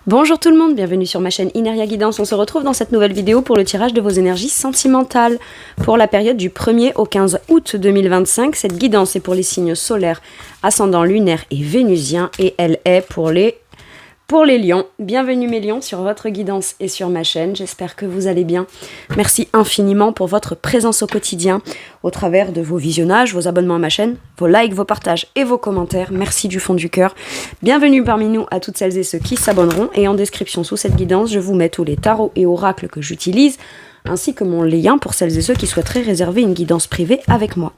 Bonjour tout le monde, bienvenue sur ma chaîne Ineria Guidance. On se retrouve dans cette nouvelle vidéo pour le tirage de vos énergies sentimentales pour la période du 1er au 15 août 2025. Cette guidance est pour les signes solaires, ascendant lunaire et vénusien et elle est pour les lions. Bienvenue mes lions sur votre guidance et sur ma chaîne. J'espère que vous allez bien. Merci infiniment pour votre présence au quotidien au travers de vos visionnages, vos abonnements à ma chaîne, vos likes, vos partages et vos commentaires. Merci du fond du cœur. Bienvenue parmi nous à toutes celles et ceux qui s'abonneront. Et en description sous cette guidance, je vous mets tous les tarots et oracles que j'utilise, ainsi que mon lien pour celles et ceux qui souhaiteraient réserver une guidance privée avec moi.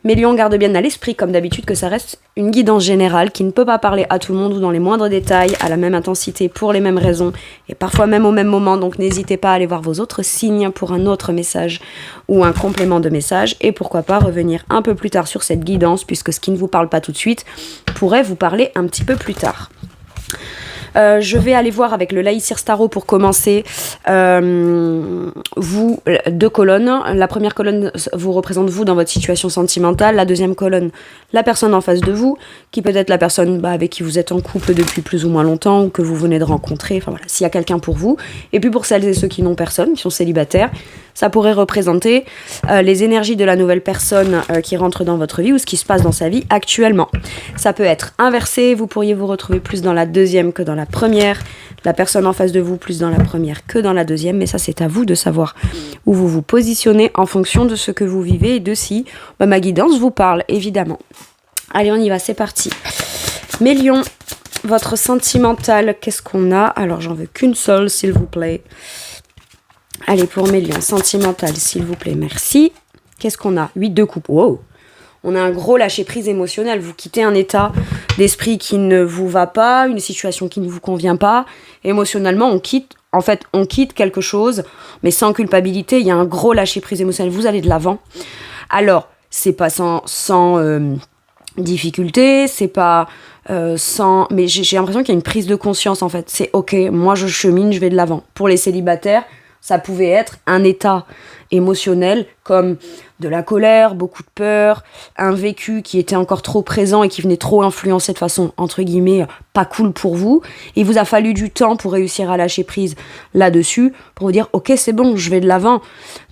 Mes lions, gardent bien à l'esprit, comme d'habitude, que ça reste une guidance générale qui ne peut pas parler à tout le monde ou dans les moindres détails, à la même intensité, pour les mêmes raisons, et parfois même au même moment. Donc n'hésitez pas à aller voir vos autres signes pour un autre message ou un complément de message, et pourquoi pas revenir un peu plus tard sur cette guidance, puisque ce qui ne vous parle pas tout de suite pourrait vous parler un petit peu plus tard. Je vais aller voir avec le Laïcir Tarot pour commencer. Vous, deux colonnes. La première colonne vous représente vous dans votre situation sentimentale. La deuxième colonne, la personne en face de vous, qui peut être la personne avec qui vous êtes en couple depuis plus ou moins longtemps ou que vous venez de rencontrer. Enfin voilà, s'il y a quelqu'un pour vous. Et puis pour celles et ceux qui n'ont personne, qui sont célibataires, ça pourrait représenter les énergies de la nouvelle personne qui rentre dans votre vie ou ce qui se passe dans sa vie actuellement. Ça peut être inversé, vous pourriez vous retrouver plus dans la deuxième que dans la première, la personne en face de vous plus dans la première que dans la deuxième, mais ça c'est à vous de savoir où vous vous positionnez en fonction de ce que vous vivez et de si ma guidance vous parle, évidemment. Allez, on y va, c'est parti. Mes lions, votre sentimental, qu'est-ce qu'on a? Alors j'en veux qu'une seule, s'il vous plaît. Allez, pour mes lions, sentimental, s'il vous plaît, merci. Qu'est-ce qu'on a? 8 de coupe. Wow. On a un gros lâcher-prise émotionnel. Vous quittez un état d'esprit qui ne vous va pas, une situation qui ne vous convient pas. Émotionnellement, on quitte quelque chose, mais sans culpabilité. Il y a un gros lâcher-prise émotionnel. Vous allez de l'avant. Alors, c'est pas sans difficulté, c'est pas sans... Mais j'ai l'impression qu'il y a une prise de conscience, en fait. C'est OK, moi je chemine, je vais de l'avant. Pour les célibataires, ça pouvait être un état émotionnel comme de la colère, beaucoup de peur, un vécu qui était encore trop présent et qui venait trop influencer de façon, entre guillemets, pas cool pour vous. Il vous a fallu du temps pour réussir à lâcher prise là-dessus, pour vous dire, OK, c'est bon, je vais de l'avant.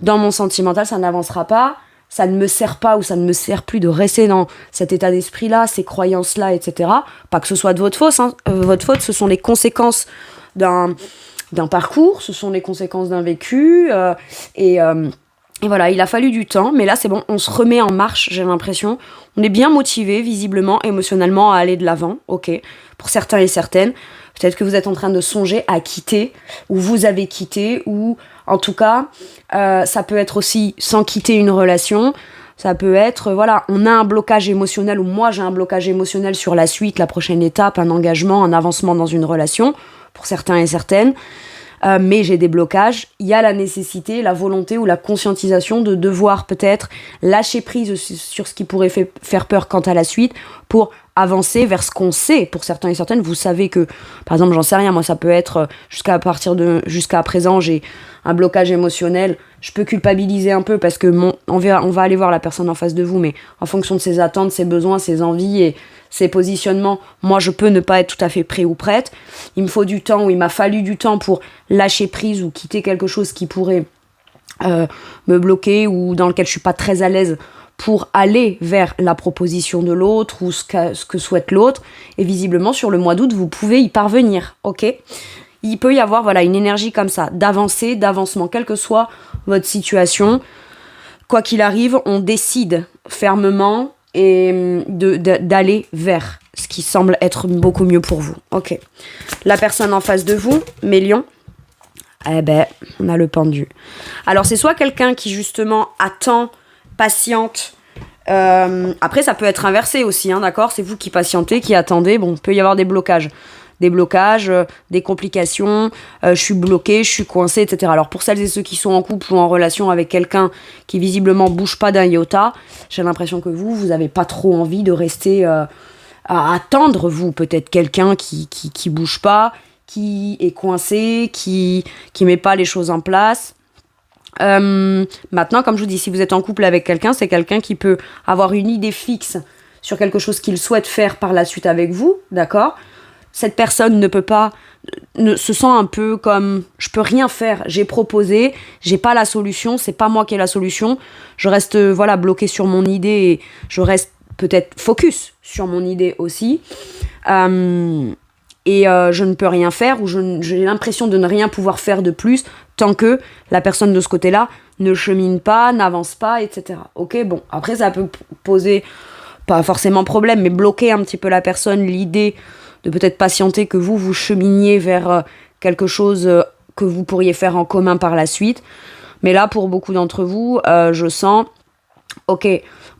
Dans mon sentimental, ça n'avancera pas, ça ne me sert pas ou ça ne me sert plus de rester dans cet état d'esprit-là, ces croyances-là, etc. Pas que ce soit de votre faute, votre faute, ce sont les conséquences d'un parcours, ce sont les conséquences d'un vécu, et voilà, il a fallu du temps, mais là c'est bon, on se remet en marche, j'ai l'impression. On est bien motivé, visiblement, émotionnellement, à aller de l'avant, ok. Pour certains et certaines, peut-être que vous êtes en train de songer à quitter, ou vous avez quitté, ou en tout cas, ça peut être aussi sans quitter une relation. Ça peut être, voilà, on a un blocage émotionnel, ou moi j'ai un blocage émotionnel sur la suite, la prochaine étape, un engagement, un avancement dans une relation, pour certains et certaines, mais j'ai des blocages. Il y a la nécessité, la volonté ou la conscientisation de devoir peut-être lâcher prise sur ce qui pourrait faire peur quant à la suite pour avancer vers ce qu'on sait. Pour certains et certaines, vous savez que, par exemple, j'en sais rien, moi ça peut être jusqu'à présent, j'ai un blocage émotionnel. Je peux culpabiliser un peu parce que on va aller voir la personne en face de vous, mais en fonction de ses attentes, ses besoins, ses envies et ses positionnements, moi je peux ne pas être tout à fait prêt ou prête. Il me faut du temps, ou il m'a fallu du temps pour lâcher prise ou quitter quelque chose qui pourrait me bloquer ou dans lequel je suis pas très à l'aise pour aller vers la proposition de l'autre ou ce que souhaite l'autre. Et visiblement, sur le mois d'août, vous pouvez y parvenir, ok ? Il peut y avoir une énergie comme ça, d'avancement, quelle que soit votre situation. Quoi qu'il arrive, on décide fermement et d'aller vers ce qui semble être beaucoup mieux pour vous. Ok. La personne en face de vous, mes lions, on a le pendu. Alors, c'est soit quelqu'un qui, justement, attend, patiente. Après, ça peut être inversé aussi, d'accord ? C'est vous qui patientez, qui attendez. Bon, il peut y avoir des blocages, des complications, je suis bloquée, je suis coincée, etc. Alors pour celles et ceux qui sont en couple ou en relation avec quelqu'un qui visiblement bouge pas d'un iota, j'ai l'impression que vous avez pas trop envie de rester à attendre, vous, peut-être quelqu'un qui bouge pas, qui est coincé, qui met pas les choses en place. Maintenant, comme je vous dis, si vous êtes en couple avec quelqu'un, c'est quelqu'un qui peut avoir une idée fixe sur quelque chose qu'il souhaite faire par la suite avec vous, d'accord ? Cette personne ne peut pas se sent un peu comme je peux rien faire, j'ai proposé, j'ai pas la solution, c'est pas moi qui ai la solution, je reste bloqué sur mon idée et je reste peut-être focus sur mon idée aussi, je ne peux rien faire ou j'ai l'impression de ne rien pouvoir faire de plus tant que la personne de ce côté-là ne chemine pas, n'avance pas, etc. Ok, bon, après ça peut poser pas forcément problème, mais bloquer un petit peu la personne, l'idée de peut-être patienter que vous cheminiez vers quelque chose que vous pourriez faire en commun par la suite. Mais là, pour beaucoup d'entre vous, je sens, ok,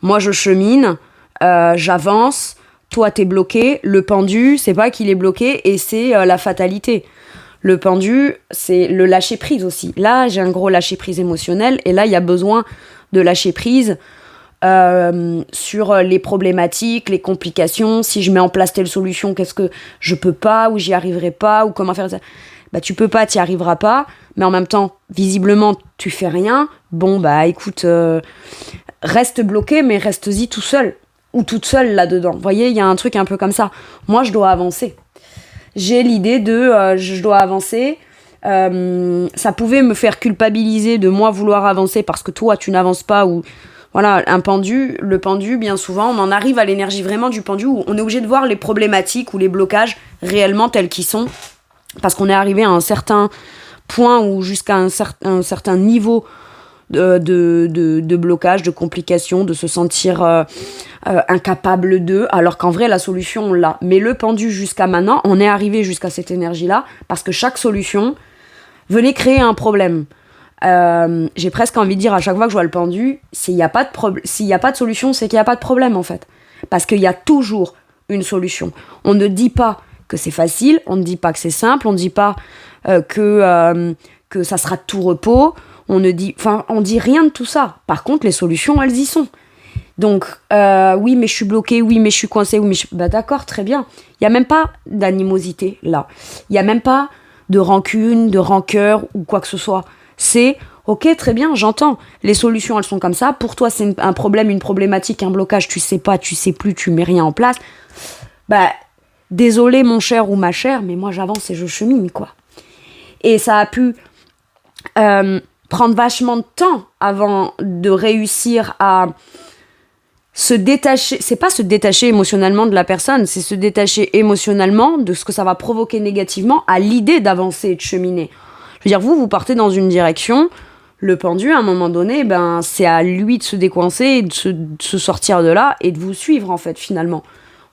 moi je chemine, j'avance, toi t'es bloqué, le pendu, c'est pas qu'il est bloqué et c'est la fatalité. Le pendu, c'est le lâcher-prise aussi. Là, j'ai un gros lâcher-prise émotionnel et là, il y a besoin de lâcher-prise sur les problématiques, les complications, si je mets en place telle solution, qu'est-ce que je peux pas, ou j'y arriverai pas, ou comment faire ça. Bah tu peux pas, t'y arriveras pas, mais en même temps, visiblement, tu fais rien. Bon, bah écoute, reste bloqué, mais reste-y tout seul, ou toute seule là-dedans. Vous voyez, il y a un truc un peu comme ça. Moi, je dois avancer. J'ai l'idée de je dois avancer. Ça pouvait me faire culpabiliser de moi vouloir avancer parce que toi, tu n'avances pas, ou voilà, le pendu, bien souvent, on en arrive à l'énergie vraiment du pendu où on est obligé de voir les problématiques ou les blocages réellement tels qu'ils sont, parce qu'on est arrivé à un certain point ou jusqu'à un certain niveau de blocage, de complications, de se sentir incapable d'eux, alors qu'en vrai, la solution, on l'a. Mais le pendu, jusqu'à maintenant, on est arrivé jusqu'à cette énergie-là, parce que chaque solution venait créer un problème. J'ai presque envie de dire à chaque fois que je vois le pendu, s'il n'y a pas de solution, c'est qu'il n'y a pas de problème en fait. Parce qu'il y a toujours une solution. On ne dit pas que c'est facile, on ne dit pas que c'est simple, on ne dit pas que ça sera tout repos, on dit rien de tout ça. Par contre, les solutions, elles y sont. Donc, oui, mais je suis bloquée, oui, mais je suis coincée, oui, mais bah d'accord, très bien. Il n'y a même pas d'animosité là. Il n'y a même pas de rancune, de rancœur ou quoi que ce soit. C'est, ok, très bien, j'entends. Les solutions, elles sont comme ça. Pour toi, c'est un problème, une problématique, un blocage. Tu sais pas, tu sais plus, tu mets rien en place. Bah, désolé, mon cher ou ma chère, mais moi, j'avance et je chemine, quoi. Et ça a pu prendre vachement de temps avant de réussir à se détacher. C'est pas se détacher émotionnellement de la personne, c'est se détacher émotionnellement de ce que ça va provoquer négativement à l'idée d'avancer et de cheminer. Je veux dire, vous partez dans une direction, le pendu, à un moment donné, ben, c'est à lui de se décoincer et de se sortir de là et de vous suivre, en fait, finalement.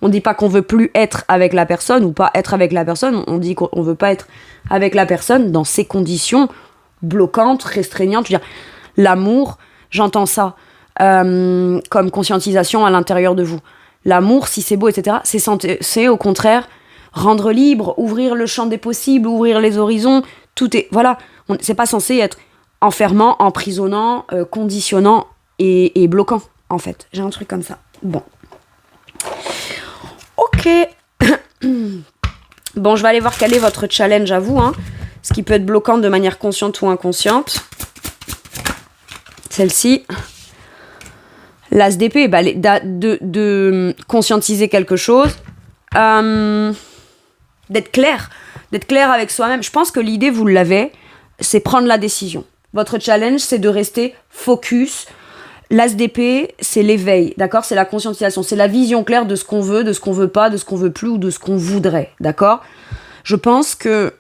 On dit pas qu'on veut plus être avec la personne ou pas être avec la personne, on dit qu'on veut pas être avec la personne dans ces conditions bloquantes, restreignantes. Je veux dire, l'amour, j'entends ça comme conscientisation à l'intérieur de vous. L'amour, si c'est beau, etc., c'est au contraire rendre libre, ouvrir le champ des possibles, ouvrir les horizons. Tout est, voilà, c'est pas censé être enfermant, emprisonnant, conditionnant et bloquant, en fait. J'ai un truc comme ça. Bon. Ok. Bon, je vais aller voir quel est votre challenge à vous, hein. Ce qui peut être bloquant de manière consciente ou inconsciente. Celle-ci. L'ASDP, bah, de conscientiser quelque chose. D'être clair avec soi-même. Je pense que l'idée, vous l'avez, c'est prendre la décision. Votre challenge, c'est de rester focus. L'ASDP, c'est l'éveil, d'accord ? C'est la conscientisation, c'est la vision claire de ce qu'on veut, de ce qu'on veut pas, de ce qu'on veut plus ou de ce qu'on voudrait, d'accord ? Je pense que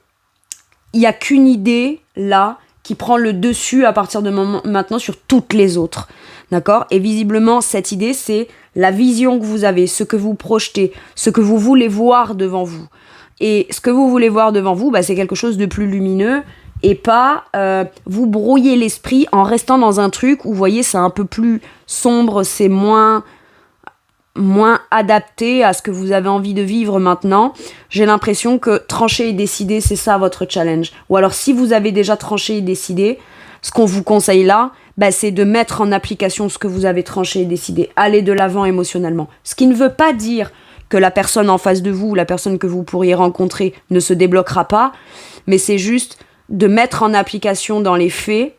il y a qu'une idée, là, qui prend le dessus à partir de maintenant sur toutes les autres, d'accord ? Et visiblement, cette idée, c'est la vision que vous avez, ce que vous projetez, ce que vous voulez voir devant vous. Et ce que vous voulez voir devant vous, bah, c'est quelque chose de plus lumineux et pas vous brouiller l'esprit en restant dans un truc où, vous voyez, c'est un peu plus sombre, c'est moins adapté à ce que vous avez envie de vivre maintenant. J'ai l'impression que trancher et décider, c'est ça votre challenge. Ou alors, si vous avez déjà tranché et décidé, ce qu'on vous conseille là, bah, c'est de mettre en application ce que vous avez tranché et décidé. Aller de l'avant émotionnellement. Ce qui ne veut pas dire que la personne en face de vous, la personne que vous pourriez rencontrer, ne se débloquera pas, mais c'est juste de mettre en application dans les faits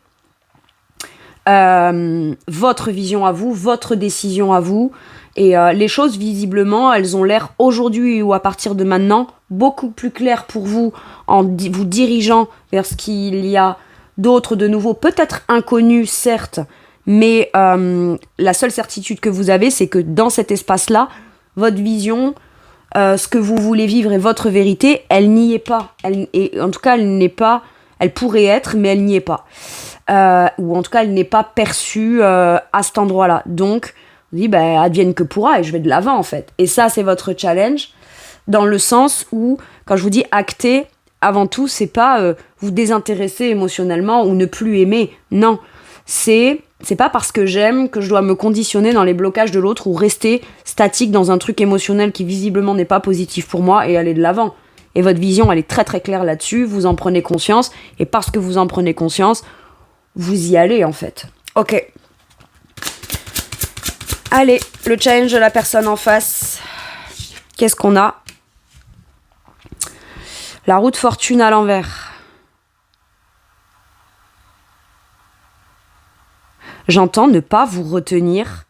votre vision à vous, votre décision à vous, Et les choses, visiblement, elles ont l'air aujourd'hui ou à partir de maintenant beaucoup plus claires pour vous en vous dirigeant vers ce qu'il y a d'autre, de nouveau, peut-être inconnu, certes, mais la seule certitude que vous avez, c'est que dans cet espace-là, votre vision, ce que vous voulez vivre et votre vérité, elle n'y est pas. En tout cas, elle n'est pas... Elle pourrait être, mais elle n'y est pas. Ou en tout cas, elle n'est pas perçue à cet endroit-là. Donc, on dit, advienne que pourra, et je vais de l'avant, en fait. Et ça, c'est votre challenge, dans le sens où, quand je vous dis acter, avant tout, c'est pas vous désintéresser émotionnellement ou ne plus aimer. Non, c'est pas parce que j'aime que je dois me conditionner dans les blocages de l'autre ou rester statique dans un truc émotionnel qui visiblement n'est pas positif pour moi et aller de l'avant. Et votre vision, elle est très très claire là-dessus, vous en prenez conscience, et parce que vous en prenez conscience, vous y allez en fait. Ok. Allez, le challenge de la personne en face. Qu'est-ce qu'on a ? La roue de fortune à l'envers. J'entends ne pas vous retenir.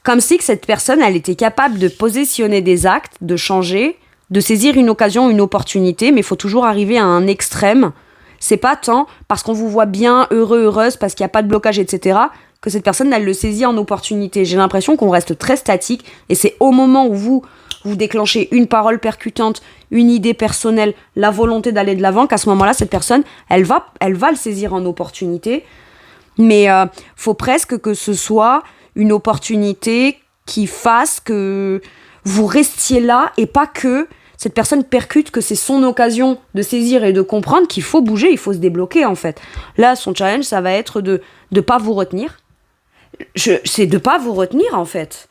Comme si que cette personne, elle était capable de positionner des actes, de changer, de saisir une occasion, une opportunité, mais il faut toujours arriver à un extrême. C'est pas tant parce qu'on vous voit bien, heureux, heureuse, parce qu'il n'y a pas de blocage, etc., que cette personne, elle le saisit en opportunité. J'ai l'impression qu'on reste très statique, et c'est au moment où vous déclenchez une parole percutante, une idée personnelle, la volonté d'aller de l'avant, qu'à ce moment-là, cette personne, elle va le saisir en opportunité. Mais faut presque que ce soit une opportunité qui fasse que vous restiez là et pas que cette personne percute que c'est son occasion de saisir et de comprendre qu'il faut bouger, il faut se débloquer en fait. Là, son challenge, ça va être de pas vous retenir. C'est de pas vous retenir en fait.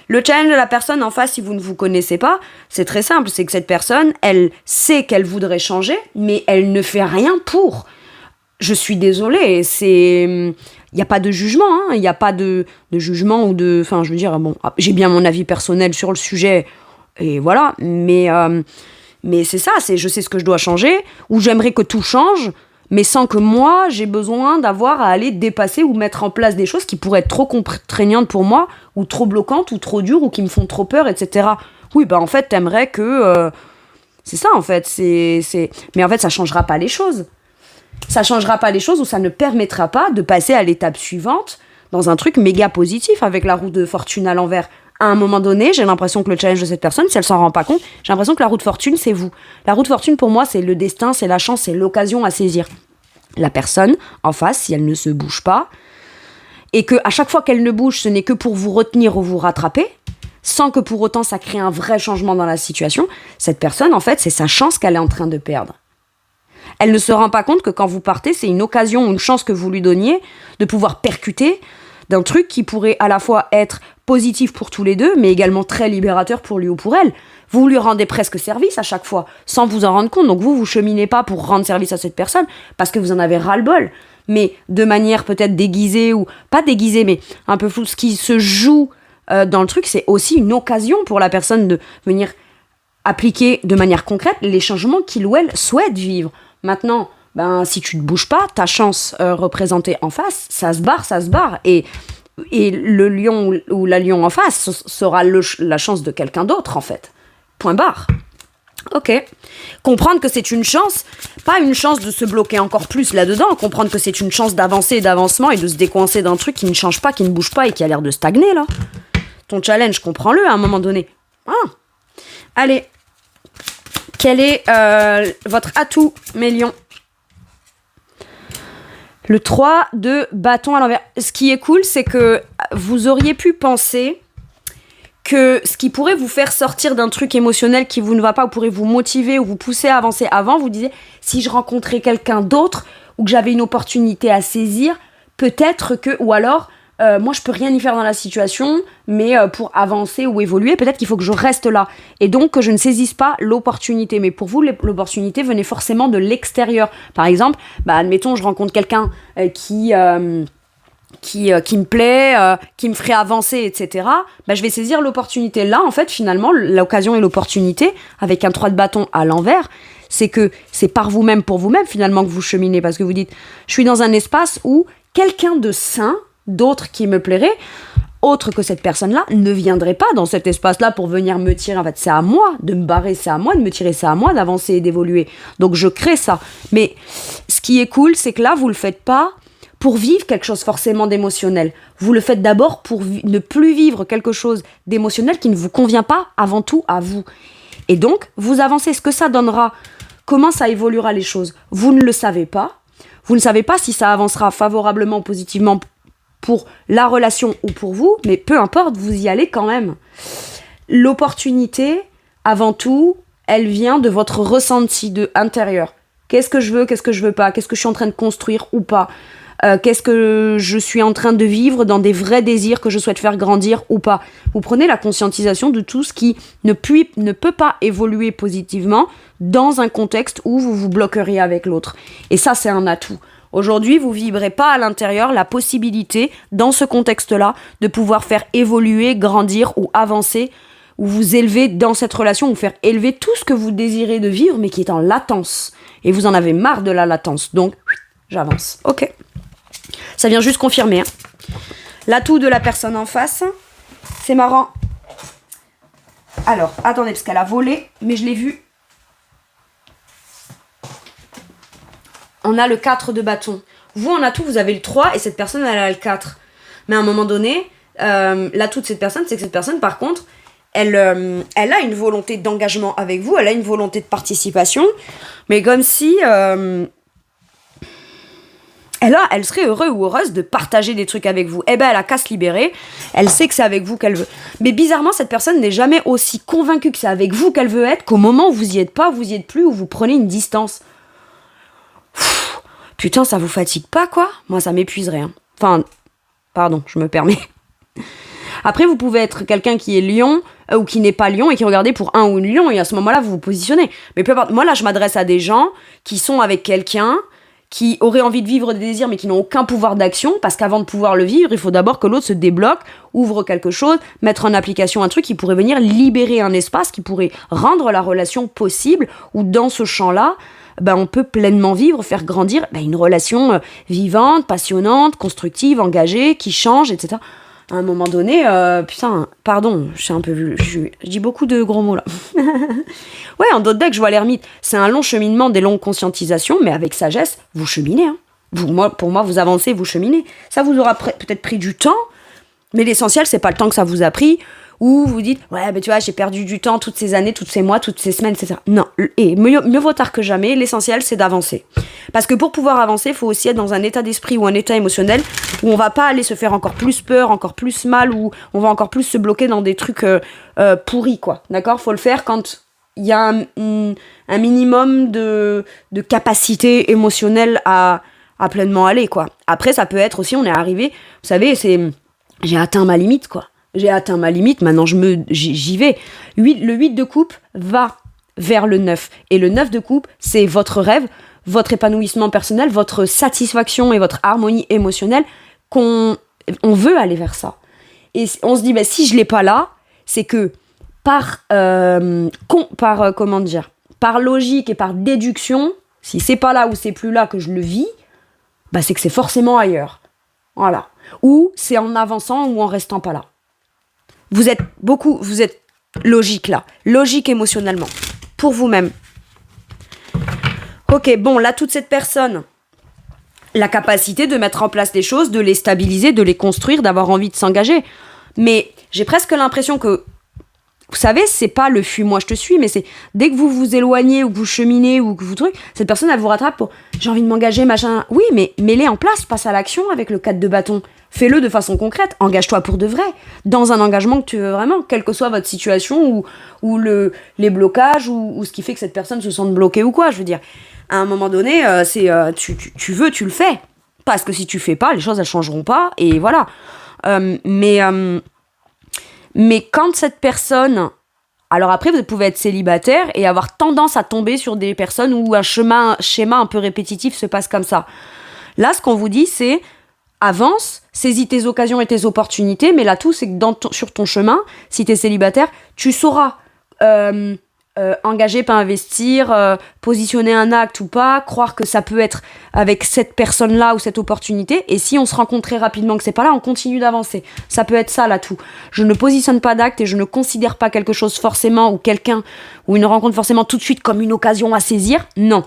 Le challenge de la personne en face, si vous ne vous connaissez pas, c'est très simple, c'est que cette personne, elle sait qu'elle voudrait changer, mais elle ne fait rien pour. Je suis désolée, il n'y a pas de jugement, il n'y a pas de jugement ou de... Enfin, je veux dire, bon, j'ai bien mon avis personnel sur le sujet, et voilà, mais c'est ça, je sais ce que je dois changer, ou j'aimerais que tout change, mais sans que moi, j'ai besoin d'avoir à aller dépasser ou mettre en place des choses qui pourraient être trop contraignantes pour moi, ou trop bloquantes, ou trop dures, ou qui me font trop peur, etc. Oui, en fait, t'aimerais que... c'est ça, en fait, mais en fait, ça changera pas les choses. Ça changera pas les choses ou ça ne permettra pas de passer à l'étape suivante dans un truc méga positif avec la roue de fortune à l'envers. À un moment donné, j'ai l'impression que le challenge de cette personne, si elle s'en rend pas compte, j'ai l'impression que la roue de fortune, c'est vous. La roue de fortune, pour moi, c'est le destin, c'est la chance, c'est l'occasion à saisir. La personne en face, si elle ne se bouge pas, et que à chaque fois qu'elle ne bouge, ce n'est que pour vous retenir ou vous rattraper, sans que pour autant ça crée un vrai changement dans la situation, cette personne, en fait, c'est sa chance qu'elle est en train de perdre. Elle ne se rend pas compte que quand vous partez, c'est une occasion, une chance que vous lui donniez de pouvoir percuter d'un truc qui pourrait à la fois être positif pour tous les deux, mais également très libérateur pour lui ou pour elle. Vous lui rendez presque service à chaque fois, sans vous en rendre compte. Donc vous cheminez pas pour rendre service à cette personne, parce que vous en avez ras-le-bol. Mais de manière peut-être déguisée, ou pas déguisée, mais un peu flou, ce qui se joue dans le truc, c'est aussi une occasion pour la personne de venir appliquer de manière concrète les changements qu'il ou elle souhaite vivre. Maintenant, si tu ne bouges pas, ta chance représentée en face, ça se barre. Et le lion ou la lion en face sera la chance de quelqu'un d'autre, en fait. Point barre. Ok. Comprendre que c'est une chance, pas une chance de se bloquer encore plus là-dedans, comprendre que c'est une chance d'avancer, d'avancement et de se décoincer d'un truc qui ne change pas, qui ne bouge pas et qui a l'air de stagner, là. Ton challenge, comprends-le à un moment donné. Allez. Quel est votre atout, mes lions ? Le 3 de bâton à l'envers. Ce qui est cool, c'est que vous auriez pu penser que ce qui pourrait vous faire sortir d'un truc émotionnel qui vous ne va pas, ou pourrait vous motiver ou vous pousser à avancer avant, vous disiez, si je rencontrais quelqu'un d'autre ou que j'avais une opportunité à saisir, peut-être que... Ou alors... moi, je peux rien y faire dans la situation, mais pour avancer ou évoluer, peut-être qu'il faut que je reste là. Et donc, que je ne saisisse pas l'opportunité. Mais pour vous, l'opportunité venait forcément de l'extérieur. Par exemple, admettons, je rencontre quelqu'un qui me plaît, qui me ferait avancer, etc. Je vais saisir l'opportunité. Là, en fait, finalement, l'occasion et l'opportunité, avec un 3 de bâton à l'envers, c'est que c'est par vous-même, pour vous-même, finalement, que vous cheminez. Parce que vous dites, je suis dans un espace où quelqu'un de sain, d'autres qui me plairaient, autre que cette personne-là ne viendrait pas dans cet espace-là pour venir me tirer. En fait, c'est à moi de me barrer, c'est à moi de me tirer, c'est à moi d'avancer et d'évoluer. Donc je crée ça. Mais ce qui est cool, c'est que là, vous le faites pas pour vivre quelque chose forcément d'émotionnel. Vous le faites d'abord pour ne plus vivre quelque chose d'émotionnel qui ne vous convient pas avant tout à vous. Et donc, vous avancez. Ce que ça donnera, comment ça évoluera les choses, vous ne le savez pas. Vous ne savez pas si ça avancera favorablement ou positivement pour la relation ou pour vous, mais peu importe, vous y allez quand même. L'opportunité, avant tout, elle vient de votre ressenti intérieur. Qu'est-ce que je veux pas, qu'est-ce que je suis en train de construire ou pas. Qu'est-ce que je suis en train de vivre dans des vrais désirs que je souhaite faire grandir ou pas. Vous prenez la conscientisation de tout ce qui ne peut pas évoluer positivement dans un contexte où vous vous bloqueriez avec l'autre. Et ça, c'est un atout. Aujourd'hui, vous vibrez pas à l'intérieur la possibilité, dans ce contexte-là, de pouvoir faire évoluer, grandir ou avancer, ou vous élever dans cette relation, ou faire élever tout ce que vous désirez de vivre, mais qui est en latence. Et vous en avez marre de la latence. Donc, j'avance. Ok. Ça vient juste confirmer. Hein. L'atout de la personne en face, c'est marrant. Alors, attendez, parce qu'elle a volé, mais je l'ai vu. On a le 4 de bâton. Vous, en atout, vous avez le 3 et cette personne, elle a le 4. Mais à un moment donné, l'atout de cette personne, c'est que cette personne, par contre, elle a une volonté d'engagement avec vous, elle a une volonté de participation, mais comme si... elle serait heureuse ou heureuse de partager des trucs avec vous. Eh ben, elle a qu'à se libérer. Elle sait que c'est avec vous qu'elle veut. Mais bizarrement, cette personne n'est jamais aussi convaincue que c'est avec vous qu'elle veut être qu'au moment où vous y êtes pas, vous y êtes plus, où vous prenez une distance. Putain, ça vous fatigue pas, quoi ? Moi, ça m'épuiserait. Hein. Enfin, pardon, je me permets. Après, vous pouvez être quelqu'un qui est lion ou qui n'est pas lion et qui regardez pour un ou une lion et à ce moment-là, vous vous positionnez. Mais peu importe. Moi, là, je m'adresse à des gens qui sont avec quelqu'un qui auraient envie de vivre des désirs mais qui n'ont aucun pouvoir d'action parce qu'avant de pouvoir le vivre, il faut d'abord que l'autre se débloque, ouvre quelque chose, mettre en application un truc qui pourrait venir libérer un espace, qui pourrait rendre la relation possible ou dans ce champ-là, on peut pleinement vivre, faire grandir une relation vivante, passionnante, constructive, engagée, qui change, etc. À un moment donné, putain, pardon, je dis beaucoup de gros mots là. Ouais, en d'autres decks, je vois l'ermite. C'est un long cheminement, des longues conscientisations, mais avec sagesse, vous cheminez. Hein. Pour moi, vous avancez, vous cheminez. Ça vous aura peut-être pris du temps, mais l'essentiel, c'est pas le temps que ça vous a pris, ou vous dites, ouais, tu vois, j'ai perdu du temps toutes ces années, toutes ces mois, toutes ces semaines, etc. Non, et mieux vaut tard que jamais, l'essentiel, c'est d'avancer. Parce que pour pouvoir avancer, il faut aussi être dans un état d'esprit ou un état émotionnel où on va pas aller se faire encore plus peur, encore plus mal, ou on va encore plus se bloquer dans des trucs pourris, quoi. D'accord ? Faut le faire quand il y a un minimum de capacité émotionnelle à pleinement aller, quoi. Après, ça peut être aussi, on est arrivé, vous savez, j'ai atteint ma limite, quoi. J'ai atteint ma limite, maintenant j'y vais. Le 8 de coupe va vers le 9. Et le 9 de coupe, c'est votre rêve, votre épanouissement personnel, votre satisfaction et votre harmonie émotionnelle, on veut aller vers ça. Et on se dit, si je l'ai pas là, c'est que par logique et par déduction, si c'est pas là ou c'est plus là que je le vis, c'est que c'est forcément ailleurs. Voilà. Ou c'est en avançant ou en restant pas là. Vous êtes logique là, logique émotionnellement, pour vous-même. Ok, bon, là, toute cette personne, la capacité de mettre en place des choses, de les stabiliser, de les construire, d'avoir envie de s'engager. Mais j'ai presque l'impression que, vous savez, c'est pas le fuis-moi, je te suis, mais c'est dès que vous vous éloignez ou que vous cheminez ou que vous truc, cette personne, elle vous rattrape pour « j'ai envie de m'engager, machin ». Oui, mais mets-les en place, passe à l'action avec le 4 de bâton. Fais-le de façon concrète, engage-toi pour de vrai, dans un engagement que tu veux vraiment, quelle que soit votre situation ou les blocages ou ce qui fait que cette personne se sente bloquée ou quoi, je veux dire. À un moment donné, tu veux, tu le fais. Parce que si tu fais pas, les choses, elles changeront pas, et voilà. Mais quand cette personne... Alors après, vous pouvez être célibataire et avoir tendance à tomber sur des personnes où un schéma un peu répétitif se passe comme ça. Là, ce qu'on vous dit, c'est avance, saisis tes occasions et tes opportunités, mais là, tout, c'est que sur ton chemin, si t'es célibataire, tu sauras engager, pas investir, positionner un acte ou pas, croire que ça peut être avec cette personne-là ou cette opportunité, et si on se rend compte très rapidement que c'est pas là, on continue d'avancer. Ça peut être ça là tout. Je ne positionne pas d'acte et je ne considère pas quelque chose forcément ou quelqu'un ou une rencontre forcément tout de suite comme une occasion à saisir. Non,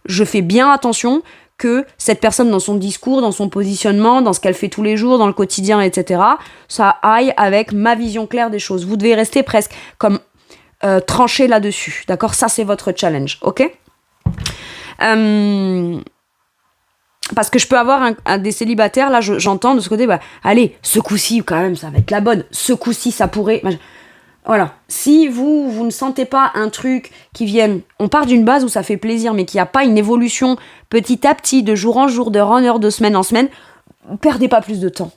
je fais bien attention que cette personne dans son discours, dans son positionnement, dans ce qu'elle fait tous les jours, dans le quotidien, etc., ça aille avec ma vision claire des choses. Vous devez rester presque comme trancher là-dessus, d'accord? Ça, c'est votre challenge, ok? Parce que je peux avoir des célibataires, là, j'entends de ce côté, bah, allez, ce coup-ci, quand même, ça va être la bonne. Ce coup-ci, ça pourrait... Voilà. Si vous ne sentez pas un truc qui vienne... On part d'une base où ça fait plaisir, mais qu'il n'y a pas une évolution petit à petit, de jour en jour, d'heure en heure, de semaine en semaine, perdez pas plus de temps.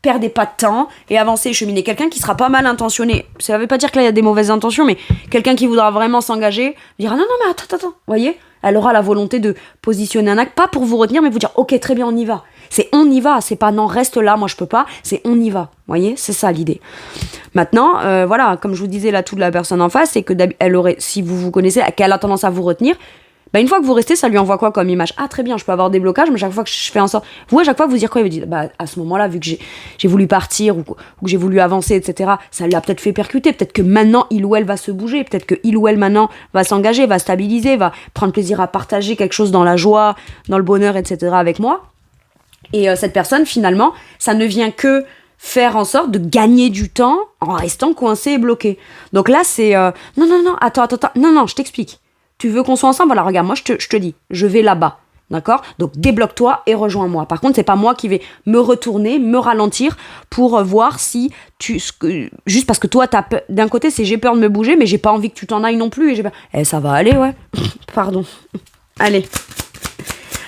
Perdez pas de temps et avancez, cheminez. Quelqu'un qui sera pas mal intentionné, ça ne veut pas dire que là il y a des mauvaises intentions, mais quelqu'un qui voudra vraiment s'engager dira non mais attends, vous voyez, elle aura la volonté de positionner un acte, pas pour vous retenir mais vous dire ok très bien on y va, c'est on y va, c'est pas non reste là moi je peux pas, c'est on y va, vous voyez, c'est ça l'idée. Maintenant voilà, comme je vous disais là toute la personne en face, c'est que elle aurait, si vous connaissez, qu'elle a tendance à vous retenir. Bah une fois que vous restez, ça lui envoie quoi comme image? Ah très bien, je peux avoir des blocages, mais chaque fois que je fais en sorte... Vous, à chaque fois, vous dire quoi? Il vous dit, bah à ce moment-là, vu que j'ai voulu partir ou que j'ai voulu avancer, etc., ça lui a peut-être fait percuter. Peut-être que maintenant, il ou elle va se bouger. Peut-être que il ou elle, maintenant, va s'engager, va stabiliser, va prendre plaisir à partager quelque chose dans la joie, dans le bonheur, etc. avec moi. Et cette personne, finalement, ça ne vient que faire en sorte de gagner du temps en restant coincé et bloqué. Donc là, c'est... non, attends, non, je t'explique. Tu veux qu'on soit ensemble? Voilà, regarde, moi, je te dis, je vais là-bas, d'accord? Donc, débloque-toi et rejoins-moi. Par contre, c'est pas moi qui vais me retourner, me ralentir pour voir si juste parce que toi, d'un côté, c'est j'ai peur de me bouger, mais j'ai pas envie que tu t'en ailles non plus. Ça va aller, ouais. Pardon. Allez.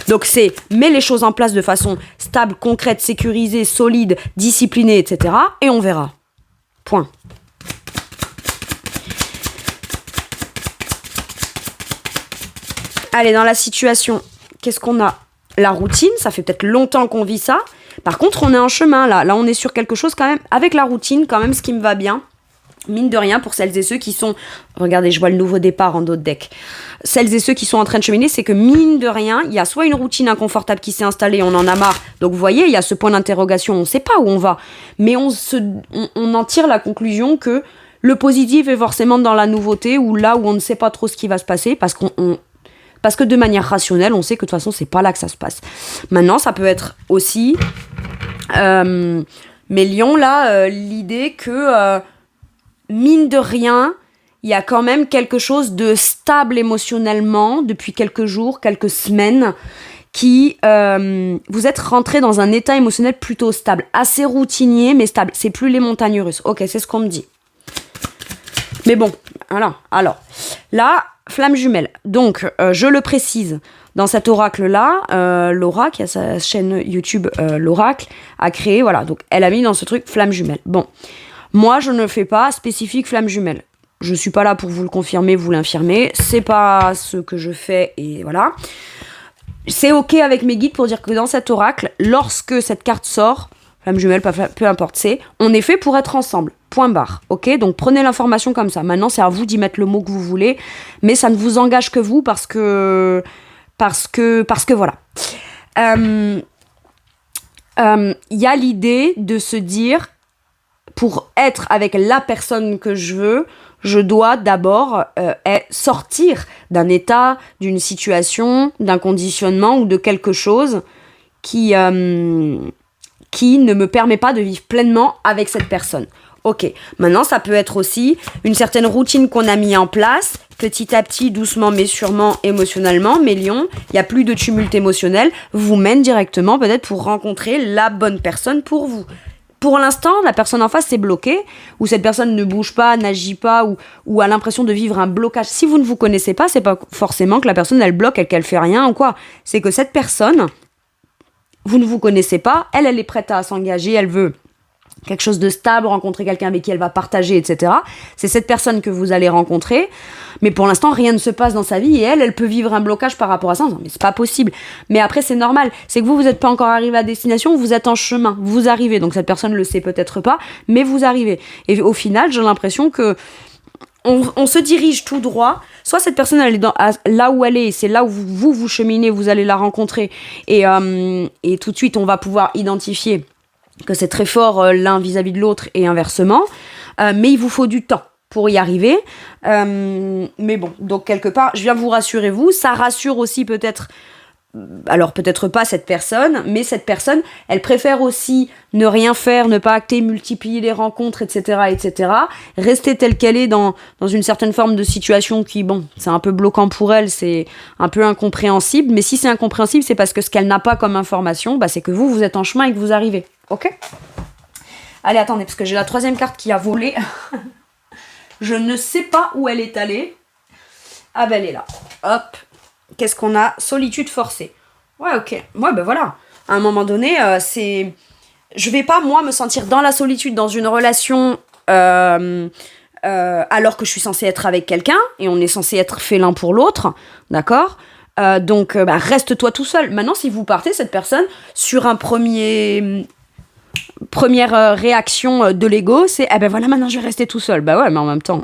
Donc, c'est mets les choses en place de façon stable, concrète, sécurisée, solide, disciplinée, etc. Et on verra. Point. Allez, dans la situation, qu'est-ce qu'on a? La routine, ça fait peut-être longtemps qu'on vit ça. Par contre, on est en chemin, là. Là, on est sur quelque chose quand même, avec la routine, quand même, ce qui me va bien. Mine de rien, pour celles et ceux qui sont... Regardez, je vois le nouveau départ en dos de deck. Celles et ceux qui sont en train de cheminer, c'est que mine de rien, il y a soit une routine inconfortable qui s'est installée, on en a marre. Donc, vous voyez, il y a ce point d'interrogation, on ne sait pas où on va. Mais on en tire la conclusion que le positif est forcément dans la nouveauté, ou là où on ne sait pas trop ce qui va se passer, parce que de manière rationnelle, on sait que de toute façon, c'est pas là que ça se passe. Maintenant, ça peut être aussi, mes lions, là, l'idée que, mine de rien, il y a quand même quelque chose de stable émotionnellement depuis quelques jours, quelques semaines, qui, vous êtes rentré dans un état émotionnel plutôt stable, assez routinier, mais stable. C'est plus les montagnes russes. Ok, c'est ce qu'on me dit. Mais bon, voilà. Alors, là... Flamme jumelle. Donc, je le précise, dans cet oracle-là, Laura, qui a sa chaîne YouTube, l'oracle, a créé, voilà, donc elle a mis dans ce truc flamme jumelle. Bon, moi, je ne fais pas spécifique flamme jumelle. Je suis pas là pour vous le confirmer, vous l'infirmer. C'est pas ce que je fais, et voilà. C'est ok avec mes guides pour dire que dans cet oracle, lorsque cette carte sort, flamme jumelle, peu importe, on est fait pour être ensemble. Point barre, ok? Donc prenez l'information comme ça. Maintenant, c'est à vous d'y mettre le mot que vous voulez, mais ça ne vous engage que vous parce que voilà. Y a l'idée de se dire, pour être avec la personne que je veux, je dois d'abord sortir d'un état, d'une situation, d'un conditionnement ou de quelque chose qui ne me permet pas de vivre pleinement avec cette personne. Ok, maintenant ça peut être aussi une certaine routine qu'on a mis en place, petit à petit, doucement mais sûrement, émotionnellement, mais lions, il n'y a plus de tumulte émotionnel, vous mène directement peut-être pour rencontrer la bonne personne pour vous. Pour l'instant, la personne en face s'est bloquée, ou cette personne ne bouge pas, n'agit pas, ou a l'impression de vivre un blocage. Si vous ne vous connaissez pas, c'est pas forcément que la personne elle bloque, qu'elle fait rien ou quoi. C'est que cette personne, vous ne vous connaissez pas, elle est prête à s'engager, elle veut quelque chose de stable, rencontrer quelqu'un avec qui elle va partager, etc. C'est cette personne que vous allez rencontrer, mais pour l'instant, rien ne se passe dans sa vie, et elle peut vivre un blocage par rapport à ça. Non, mais c'est pas possible. Mais après, c'est normal. C'est que vous n'êtes pas encore arrivé à destination, vous êtes en chemin. Vous arrivez. Donc cette personne le sait peut-être pas, mais vous arrivez. Et au final, j'ai l'impression que on se dirige tout droit. Soit cette personne, elle est là où elle est, c'est là où vous cheminez, vous allez la rencontrer. Et tout de suite, on va pouvoir identifier que c'est très fort l'un vis-à-vis de l'autre et inversement. Mais il vous faut du temps pour y arriver. Mais bon, donc quelque part, je viens vous rassurer, ça rassure aussi peut-être... Alors peut-être pas cette personne, mais cette personne, elle préfère aussi ne rien faire, ne pas acter, multiplier les rencontres, etc. Rester telle qu'elle est dans une certaine forme de situation qui, bon, c'est un peu bloquant pour elle, c'est un peu incompréhensible, mais si c'est incompréhensible, c'est parce que ce qu'elle n'a pas comme information, c'est que vous êtes en chemin et que vous arrivez. Ok ? Allez, attendez, parce que j'ai la 3e carte qui a volé. Je ne sais pas où elle est allée. Ah elle est là. Hop. Qu'est-ce qu'on a ? Solitude forcée. Ouais, ok. Ouais, voilà. À un moment donné, c'est... Je vais pas, moi, me sentir dans la solitude, dans une relation, alors que je suis censée être avec quelqu'un, et on est censé être fait l'un pour l'autre, d'accord ? Donc, reste-toi tout seul. Maintenant, si vous partez, cette personne, sur un première réaction de l'ego, c'est voilà, maintenant je vais rester tout seul. Ouais, mais en même temps,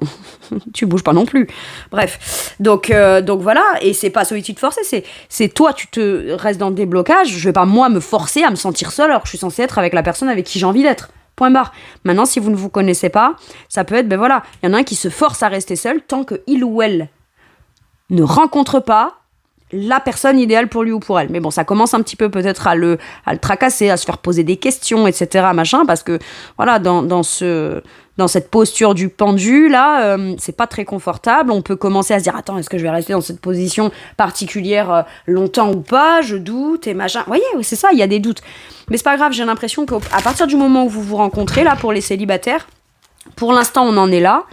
tu bouges pas non plus. Bref, donc voilà, et c'est pas solitude forcée, c'est toi, tu te restes dans le déblocage. Je vais pas moi me forcer à me sentir seule alors que je suis censée être avec la personne avec qui j'ai envie d'être. Point barre. Maintenant, si vous ne vous connaissez pas, ça peut être voilà, il y en a un qui se force à rester seul tant que il ou elle ne rencontre pas la personne idéale pour lui ou pour elle. Mais bon, ça commence un petit peu peut-être à le tracasser, à se faire poser des questions, etc. parce que voilà, dans cette posture du pendu là, c'est pas très confortable. On peut commencer à se dire attends, est-ce que je vais rester dans cette position particulière longtemps ou pas, je doute et machin. Vous voyez, c'est ça, il y a des doutes. Mais c'est pas grave, j'ai l'impression qu'à partir du moment où vous vous rencontrez là, pour les célibataires, pour l'instant, on en est là.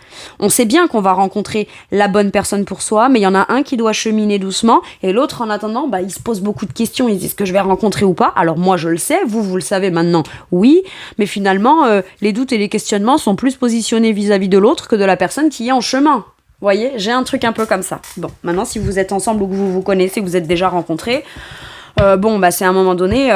On sait bien qu'on va rencontrer la bonne personne pour soi, mais il y en a un qui doit cheminer doucement et l'autre, en attendant, il se pose beaucoup de questions. Il se dit est-ce que je vais rencontrer ou pas ? Alors moi, je le sais, vous le savez maintenant, oui, mais finalement, les doutes et les questionnements sont plus positionnés vis-à-vis de l'autre que de la personne qui est en chemin. Vous voyez, j'ai un truc un peu comme ça. Bon, maintenant, si vous êtes ensemble ou que vous vous connaissez, que vous êtes déjà rencontrés, c'est à un moment donné...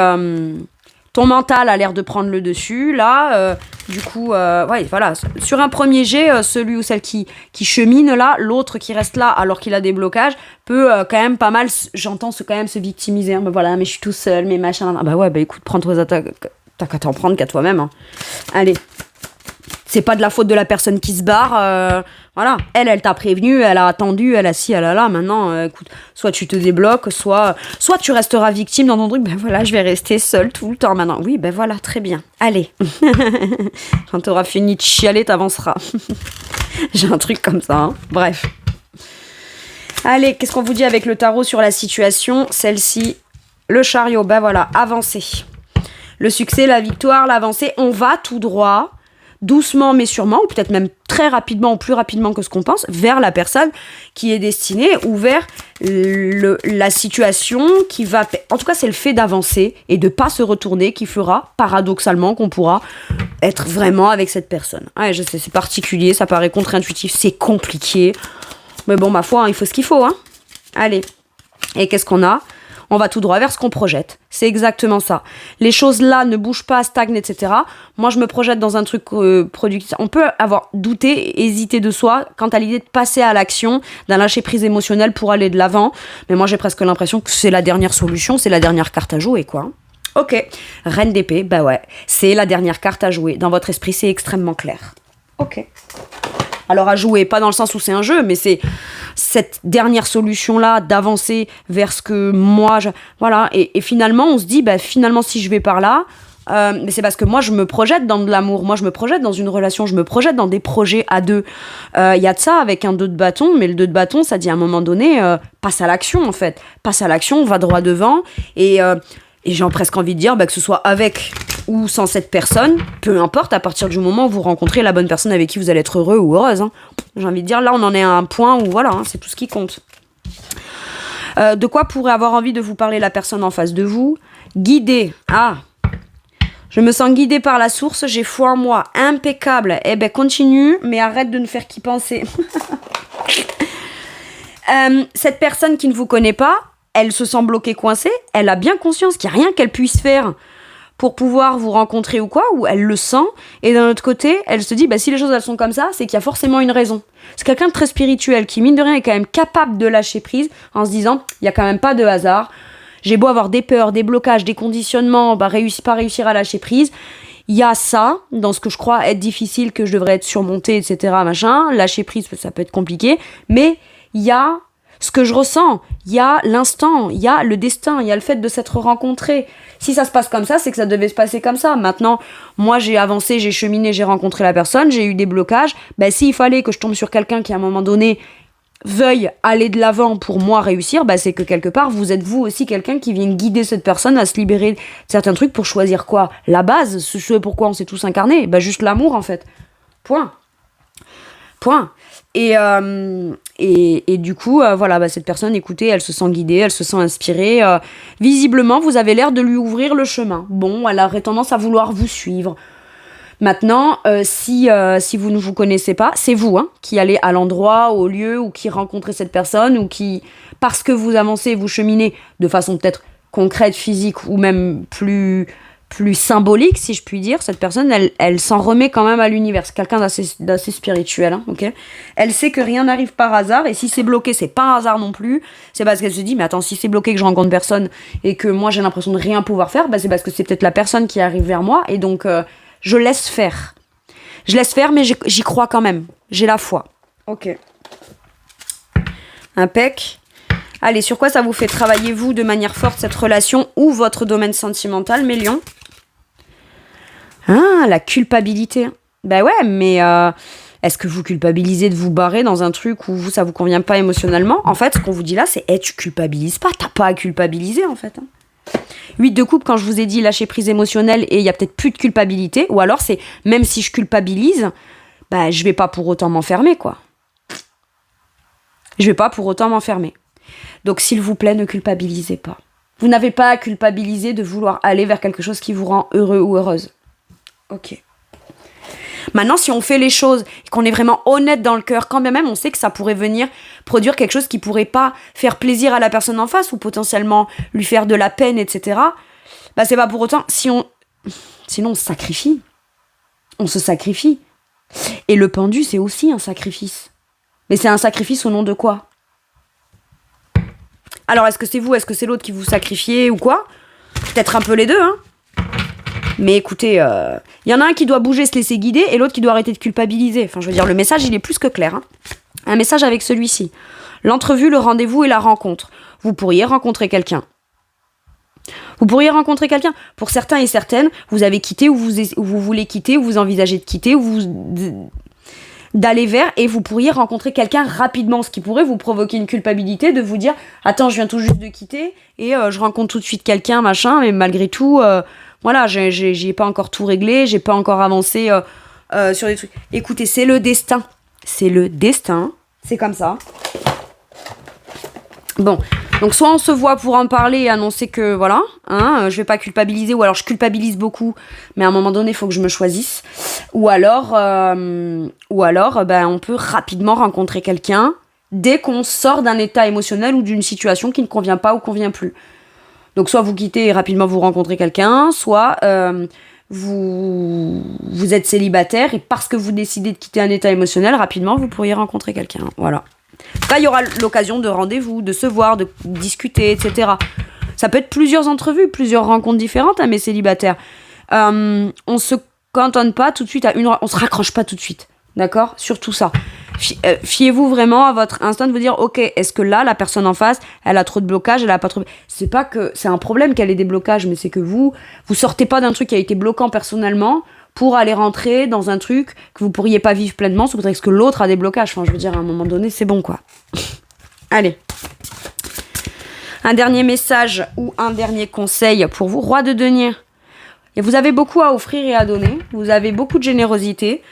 ton mental a l'air de prendre le dessus, là, du coup, voilà, sur un premier jet, celui ou celle qui chemine, là, l'autre qui reste là alors qu'il a des blocages, peut quand même pas mal, j'entends quand même se victimiser, hein, voilà, mais je suis tout seul, mais machin, écoute, prends-toi t'as qu'à t'en prendre qu'à toi-même, hein. Allez, c'est pas de la faute de la personne qui se barre, voilà, elle t'a prévenu, elle a attendu, elle a ci, elle a là, maintenant, écoute, soit tu te débloques, soit tu resteras victime dans ton truc, voilà, je vais rester seule tout le temps maintenant, oui, voilà, très bien, allez, quand t'auras fini de chialer, t'avanceras, j'ai un truc comme ça, hein. Bref, allez, qu'est-ce qu'on vous dit avec le tarot sur la situation, celle-ci, le chariot, voilà, avancez, le succès, la victoire, l'avancée, on va tout droit, doucement mais sûrement, ou peut-être même très rapidement ou plus rapidement que ce qu'on pense, vers la personne qui est destinée ou vers la situation qui va... En tout cas, c'est le fait d'avancer et de pas se retourner qui fera, paradoxalement, qu'on pourra être vraiment avec cette personne. Ouais, je sais, c'est particulier, ça paraît contre-intuitif, c'est compliqué. Mais bon, ma foi, il faut ce qu'il faut, hein. Allez. Et qu'est-ce qu'on a ? On va tout droit vers ce qu'on projette. C'est exactement ça. Les choses là ne bougent pas, stagnent, etc. Moi, je me projette dans un truc productif. On peut avoir douté, hésité de soi quant à l'idée de passer à l'action, d'un lâcher-prise émotionnel pour aller de l'avant. Mais moi, j'ai presque l'impression que c'est la dernière solution, c'est la dernière carte à jouer, quoi. Ok. Reine d'épée, ouais. C'est la dernière carte à jouer. Dans votre esprit, c'est extrêmement clair. Ok. Alors à jouer, pas dans le sens où c'est un jeu, mais c'est cette dernière solution-là d'avancer vers ce que moi... Voilà, et finalement, on se dit, finalement, si je vais par là, mais c'est parce que moi, je me projette dans de l'amour, moi, je me projette dans une relation, je me projette dans des projets à deux. Il y a de ça avec un 2 de bâton, mais le 2 de bâton, ça dit à un moment donné, passe à l'action, en fait. Passe à l'action, on va droit devant, et j'ai presque envie de dire que ce soit avec ou sans cette personne, peu importe, à partir du moment où vous rencontrez la bonne personne avec qui vous allez être heureux ou heureuse. Hein. J'ai envie de dire, là, on en est à un point où, voilà, hein, c'est tout ce qui compte. De quoi pourrait avoir envie de vous parler la personne en face de vous ? Guidée. Ah, je me sens guidée par la source, j'ai foi en moi. Impeccable. Continue, mais arrête de ne faire qu'y penser. Cette personne qui ne vous connaît pas, elle se sent bloquée, coincée, elle a bien conscience qu'il n'y a rien qu'elle puisse faire pour pouvoir vous rencontrer ou quoi, ou elle le sent, et d'un autre côté, elle se dit, si les choses elles sont comme ça, c'est qu'il y a forcément une raison. C'est quelqu'un de très spirituel, qui mine de rien est quand même capable de lâcher prise, en se disant, il n'y a quand même pas de hasard, j'ai beau avoir des peurs, des blocages, des conditionnements, pas réussir à lâcher prise, il y a ça, dans ce que je crois être difficile, que je devrais être surmonté, etc., machin, lâcher prise, ça peut être compliqué, mais il y a ce que je ressens, il y a l'instant, il y a le destin, il y a le fait de s'être rencontré. Si ça se passe comme ça, c'est que ça devait se passer comme ça. Maintenant, moi j'ai avancé, j'ai cheminé, j'ai rencontré la personne, j'ai eu des blocages. S'il fallait que je tombe sur quelqu'un qui à un moment donné veuille aller de l'avant pour moi réussir, c'est que quelque part vous êtes vous aussi quelqu'un qui vient guider cette personne à se libérer de certains trucs pour choisir quoi ? La base, ce pourquoi on s'est tous incarnés, juste l'amour en fait. Point. Et du coup, cette personne, écoutez, elle se sent guidée, elle se sent inspirée. Visiblement, vous avez l'air de lui ouvrir le chemin. Bon, elle aurait tendance à vouloir vous suivre. Maintenant, si vous ne vous connaissez pas, c'est vous qui allez à l'endroit, au lieu, ou qui rencontrez cette personne, ou qui, parce que vous avancez, vous cheminez de façon peut-être concrète, physique, ou même plus symbolique, si je puis dire, cette personne, elle s'en remet quand même à l'univers. C'est quelqu'un d'assez spirituel, ok ? Elle sait que rien n'arrive par hasard, et si c'est bloqué, c'est pas un hasard non plus. C'est parce qu'elle se dit, mais attends, si c'est bloqué, que je rencontre personne, et que moi j'ai l'impression de rien pouvoir faire, c'est parce que c'est peut-être la personne qui arrive vers moi, et donc je laisse faire. Je laisse faire, mais j'y crois quand même. J'ai la foi. Ok. Impec. Allez, sur quoi ça vous fait travailler, vous, de manière forte, cette relation ou votre domaine sentimental, mes lions ? Ah, la culpabilité. Ouais, mais est-ce que vous culpabilisez de vous barrer dans un truc où vous, ça vous convient pas émotionnellement ? En fait, ce qu'on vous dit là, c'est tu culpabilises pas, t'as pas à culpabiliser, en fait. 8 de coupe, quand je vous ai dit lâcher prise émotionnelle et il y a peut-être plus de culpabilité, ou alors c'est, même si je culpabilise, je vais pas pour autant m'enfermer, quoi. Je vais pas pour autant m'enfermer. Donc, s'il vous plaît, ne culpabilisez pas. Vous n'avez pas à culpabiliser de vouloir aller vers quelque chose qui vous rend heureux ou heureuse. Ok. Maintenant, si on fait les choses et qu'on est vraiment honnête dans le cœur, quand bien même on sait que ça pourrait venir produire quelque chose qui pourrait pas faire plaisir à la personne en face ou potentiellement lui faire de la peine, etc. C'est pas pour autant... Sinon, on se sacrifie. On se sacrifie. Et le pendu, c'est aussi un sacrifice. Mais c'est un sacrifice au nom de quoi ? Alors, est-ce que c'est vous, est-ce que c'est l'autre qui vous sacrifiez ou quoi ? Peut-être un peu les deux, Mais écoutez, y en a un qui doit bouger, se laisser guider, et l'autre qui doit arrêter de culpabiliser. Enfin, je veux dire, le message, il est plus que clair. Un message avec celui-ci. L'entrevue, le rendez-vous et la rencontre. Vous pourriez rencontrer quelqu'un. Pour certains et certaines, vous avez quitté ou vous voulez quitter, ou vous envisagez de quitter, d'aller vers, et vous pourriez rencontrer quelqu'un rapidement, ce qui pourrait vous provoquer une culpabilité de vous dire « Attends, je viens tout juste de quitter, et je rencontre tout de suite quelqu'un, machin, mais malgré tout... j'y ai pas encore tout réglé, j'ai pas encore avancé sur des trucs. » Écoutez, c'est le destin. C'est comme ça. Bon, donc soit on se voit pour en parler et annoncer que voilà, je vais pas culpabiliser, ou alors je culpabilise beaucoup, mais à un moment donné, il faut que je me choisisse. Ou alors, on peut rapidement rencontrer quelqu'un dès qu'on sort d'un état émotionnel ou d'une situation qui ne convient pas ou convient plus. Donc soit vous quittez et rapidement vous rencontrez quelqu'un, soit vous êtes célibataire et parce que vous décidez de quitter un état émotionnel, rapidement vous pourriez rencontrer quelqu'un. Voilà. Là, il y aura l'occasion de rendez-vous, de se voir, de discuter, etc. Ça peut être plusieurs entrevues, plusieurs rencontres différentes, mes célibataires. On se cantonne pas tout de suite à une... On se raccroche pas tout de suite, d'accord ? Surtout ça. Fiez-vous vraiment à votre instinct de vous dire, ok, est-ce que là, la personne en face, elle a trop de blocages, elle a pas trop... C'est pas que c'est un problème qu'elle ait des blocages, mais c'est que vous sortez pas d'un truc qui a été bloquant personnellement pour aller rentrer dans un truc que vous pourriez pas vivre pleinement sous prétexte que l'autre a des blocages. Enfin, je veux dire, à un moment donné, c'est bon, quoi. Allez. Un dernier message ou un dernier conseil pour vous, roi de denier. Et vous avez beaucoup à offrir et à donner. Vous avez beaucoup de générosité.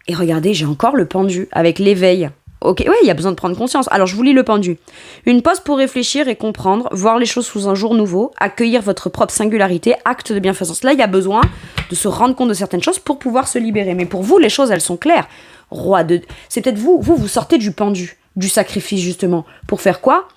Et regardez, j'ai encore le pendu avec l'éveil. Ok, ouais, il y a besoin de prendre conscience. Alors, je vous lis le pendu. Une pause pour réfléchir et comprendre, voir les choses sous un jour nouveau, accueillir votre propre singularité, acte de bienfaisance. Là, il y a besoin de se rendre compte de certaines choses pour pouvoir se libérer. Mais pour vous, les choses, elles sont claires. C'est peut-être vous sortez du pendu, du sacrifice, justement. Pour faire quoi ?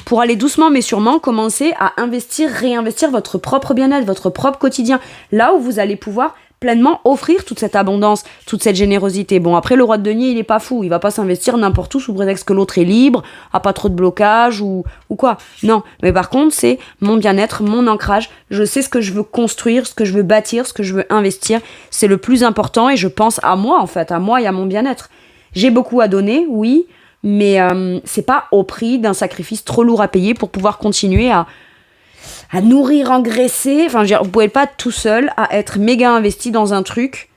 pour aller doucement mais sûrement commencer à investir, réinvestir votre propre bien-être, votre propre quotidien, là où vous allez pouvoir pleinement offrir toute cette abondance, toute cette générosité. Bon, après, le roi de denier, il est pas fou. Il va pas s'investir n'importe où sous prétexte que l'autre est libre, a pas trop de blocage ou quoi. Non. Mais par contre, c'est mon bien-être, mon ancrage. Je sais ce que je veux construire, ce que je veux bâtir, ce que je veux investir. C'est le plus important et je pense à moi, en fait, à moi et à mon bien-être. J'ai beaucoup à donner, oui, mais c'est pas au prix d'un sacrifice trop lourd à payer pour pouvoir continuer à nourrir, engraisser. Enfin, je veux dire, vous pouvez pas tout seul à être méga investi dans un truc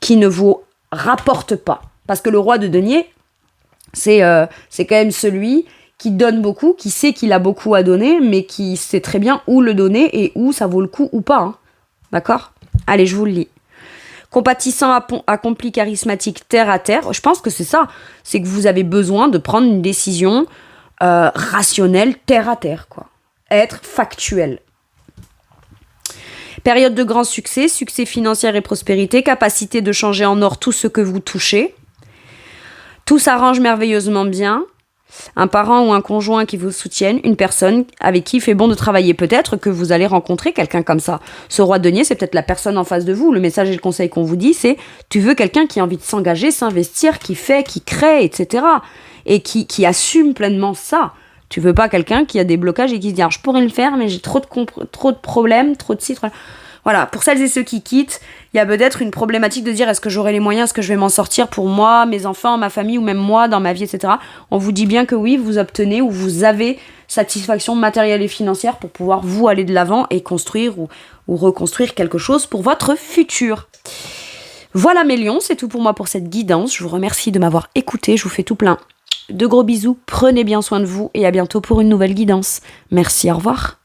qui ne vous rapporte pas. Parce que le roi de denier, c'est quand même celui qui donne beaucoup, qui sait qu'il a beaucoup à donner, mais qui sait très bien où le donner et où ça vaut le coup ou pas. Hein. D'accord ? Allez, je vous le lis. Compatissant, accompli, charismatique, terre à terre. Je pense que c'est ça. C'est que vous avez besoin de prendre une décision rationnelle, terre à terre, quoi. Être factuel. Période de grand succès, succès financier et prospérité, capacité de changer en or tout ce que vous touchez. Tout s'arrange merveilleusement bien. Un parent ou un conjoint qui vous soutienne, une personne avec qui il fait bon de travailler. Peut-être que vous allez rencontrer quelqu'un comme ça. Ce roi de denier, c'est peut-être la personne en face de vous. Le message et le conseil qu'on vous dit, c'est tu veux quelqu'un qui a envie de s'engager, s'investir, qui fait, qui crée, etc. Et qui assume pleinement ça. Tu veux pas quelqu'un qui a des blocages et qui se dit je pourrais le faire, mais j'ai trop de problèmes, trop de ci, trop... Voilà, pour celles et ceux qui quittent, il y a peut-être une problématique de dire est-ce que j'aurai les moyens, est-ce que je vais m'en sortir pour moi, mes enfants, ma famille ou même moi dans ma vie, etc. On vous dit bien que oui, vous obtenez ou vous avez satisfaction matérielle et financière pour pouvoir vous aller de l'avant et construire ou reconstruire quelque chose pour votre futur. Voilà mes lions, c'est tout pour moi pour cette guidance. Je vous remercie de m'avoir écouté, je vous fais tout plein de gros bisous, prenez bien soin de vous et à bientôt pour une nouvelle guidance. Merci, au revoir.